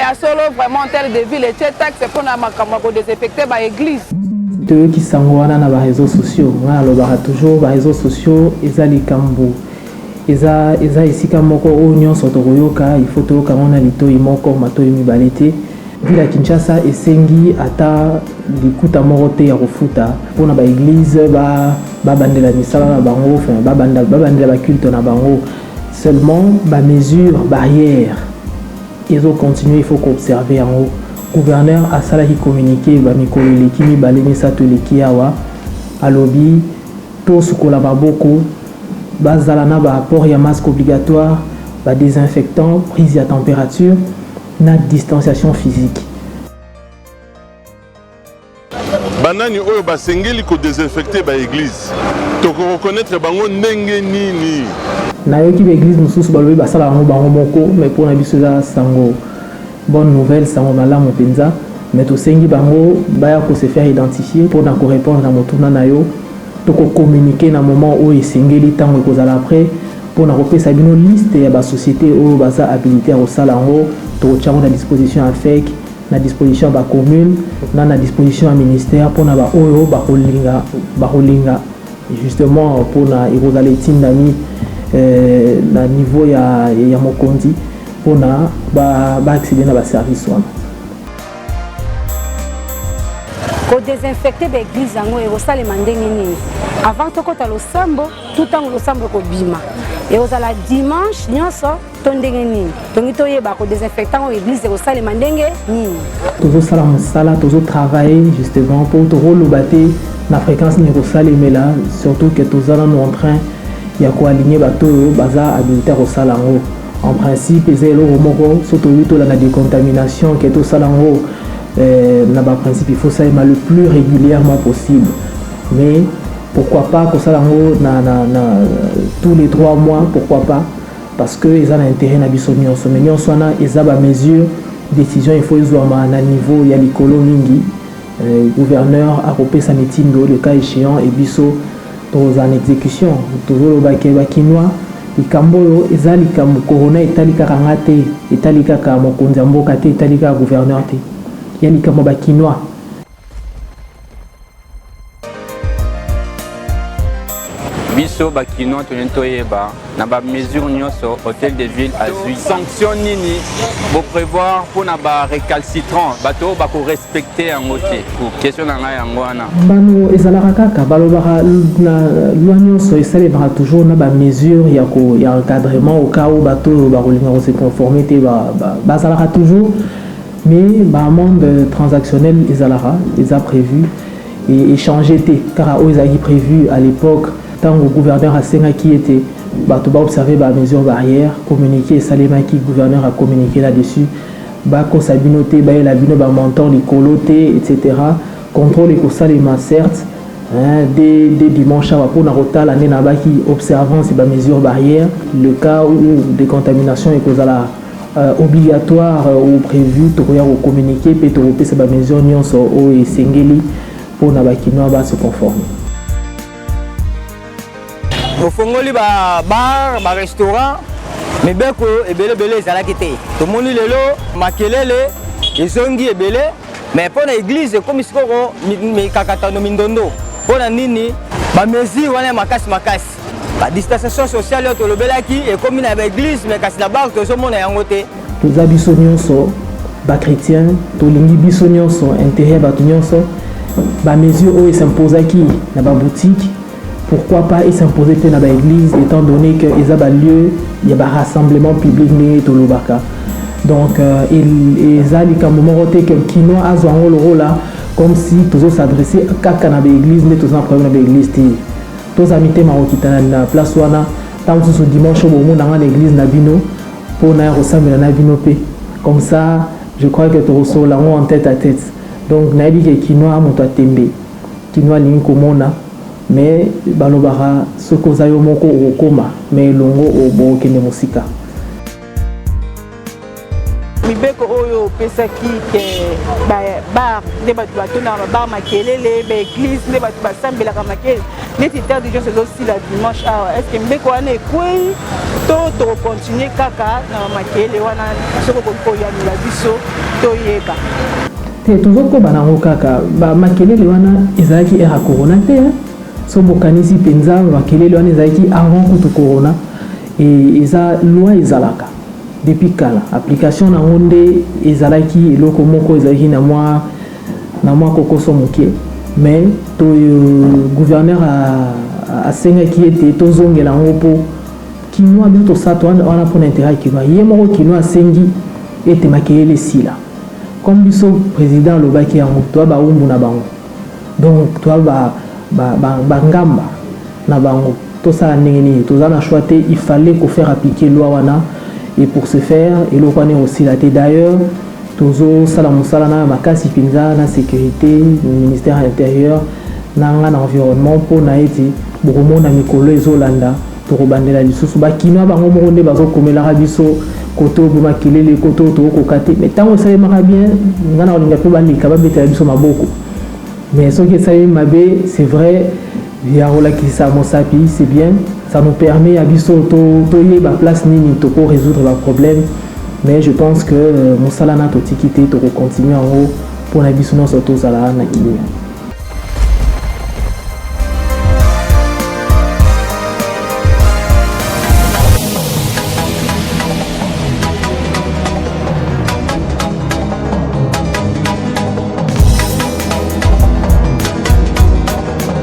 ya solo vraiment tel de ville et taxe pour na makamako désinfecter ba église. De qui sangwana na ba réseaux sociaux, ngana lobaka toujours ba réseaux sociaux ezali kambo. Eza ici comme moko onyo sotokoyoka il faut to kamona lito imoko mato imibalete. Villa Kinshasa esengi ata likuta morote ya kofuta pona ba église ba bandela misala na bango, enfin ba bandela ba culte na bango. Seulement ba mesure barrière. Ils ont continué, il faut qu'observer en haut. Gouverneur a sala qui communiqué ba mikolo lekimi balemi sato lekiawa alobi to sukola baboko bazala na ba port ya masque obligatoire, ba désinfectant, prise à température, na distanciation physique. Banani oyo basengeli ko désinfecter ba église. To reconnaître bango ndenge nini. Na yoki ba église mususu balobi basala bango moko mais pour na biso za sango. Bonne nouvelle, sango malamu penza, mais to sengi bango baya ko se faire identifier pour na ko répondre na motuna na yo. To ko communiquer na moment où esengeli tango ko zala après pour na kopesa bino liste ya ba société o baza habilité au salango to tchango na disposition à FEC na disposition ba commune na disposition à ministère pour na ba oyo ba kolinga justement pour na irozale tindami na niveau ya mokonzi pour na ba accéder na ba service wana. Ko désinfecter l'église yango et osala mandenge nini avant to kota lo sambo tout temps lo sambo ko bima et osala dimanche nyonso to ndenge nini tongi to yeba ko désinfectant l'église et osala mandenge nini tozo sala musala tozo travailler justement pour to relobate na fréquence ni ko sala mela surtout que tozala no en train ya ko aligner bato baza habilité ko sala ngo en principe ezelo moko soto yuto la décontamination que to sala ngo là-bas, principe, il faut ça le plus régulièrement possible. Mais pourquoi pas que ça tous les 3 mois, pourquoi pas? Parce que ils ont intérêt à bisognon. Mais ils ont des mesures, décision, il faut les avoir à niveau, il y a l'écolo mingi, gouverneur a repéré sa meeting, le cas échéant, et biso en exécution. Toujours le baquet bakinois, les camboyo, ils ont les corona, italika rangate, italika kamokonzambo kate, italika gouverneur te. Yani kama bakinois biso bakinois tonentoyeba na ba mesure nyonso hôtel de ville azui sanction nini bo prévoir pour na ba récalcitrant bato ba ko respecter en côté pour question na ngai yango wana bano ezalaka kaka balobaka na loi nyonso esalebaka toujours na ba mesure ya encadrement au cas où bato ba kolinga ko se conformer te bazalaka toujours. Mais le monde transactionnel, ils ont prévu et changé, car ils ont prévu à l'époque, tant que le gouverneur a qui était, tu vas observer les mesures barrières, communiquer, Salema qui gouverneur a communiqué là-dessus, Bako Sabinoté, la bino, montant, les colotés, etc. Contrôle les Salema, certes, dès dimanche, pour Narota, l'année qui observant ces mesures barrières, le cas où des contaminations et cause à la obligatoire ou prévu to communiquer peut te ces mesures nyonso o esengeli pour na bakinois ba se conformer. Au fongoli ba bar ba restaurant mais beko ebele ezalaki te to moni lelo makelele ezongi ebele mais pour na église comme sikoko mi kakatano mindondo pour na nini ba mesure wana makasi la distanciation sociale est au belaki et comme il y a l'église mais quand la barre tout le monde est en côté. Tous les bisonions sont bas chrétiens, tous les bisonions sont intérêts batunions sont bas mesure où ils s'imposent qui dans la boutique. Pourquoi pas ils s'imposer dans l'église étant donné que ils ont lieu il y a un rassemblement public né tout le baka. Donc ils ont les moment où que kino a un rôle là comme si tous s'adresser à dans l'église mais tous en problème dans l'église. Tous amis marokitana na place wana tant ce dimanche au moment dans l'église nabino pour na ressembler na bino pe comme ça je crois que tu reçois là en tête à tête donc na dit que kinoa moto atembe kinoa lingi komona mais balobara soko zayo moko okoma mais longo obo kende musika mibeko oyo pesaki ke bar de bato na bar makelele ba église ne bato basambelaka makelele neti terre de Dieu c'est aussi la dimanche est-ce que mbeko wana ekwei to continuer kaka na makele wana soko ko ya la biso to yeba te toujours banango kaka ba makelele wana ezalaki era corona te so bokanisi penza makelele wana ezalaki avant kutu corona et eza loi ezalaka depuis kala application na nde ezalaki eloko moko ezalaki na mwa kokoso moke mais to gouverneur a sengaki ete tozongela ngo po kino abi to sato wana pour intérêt kino ye moko kino asengi ete makelele sila comme biso président lobaki yango to ba umbu na bango donc to ba ngamba na bango to ça nini to za na choix te il fallait qu'on faire appliquer loi wana et pour ce faire et le connaît aussi la tête d'ailleurs tozo sala musala na makasi pinza na sécurité ministère de l'intérieur na environnement pour na eti bokomo na mikolo ezolanda to robandela lisusu ba kino bango mo nde bazo komela biso koto buma kilele koto to ko kate mais tant ça mara bien ngana olinga pe ba lika ba betela biso maboko mais ce qui ça mabe c'est vrai via relakisa mosapi c'est bien ça nous permet à biso to yeba place nini to pour résoudre le problème mais je pense que Moussala na to tikité to continuer en haut pour la biso non surtout ça là na kilia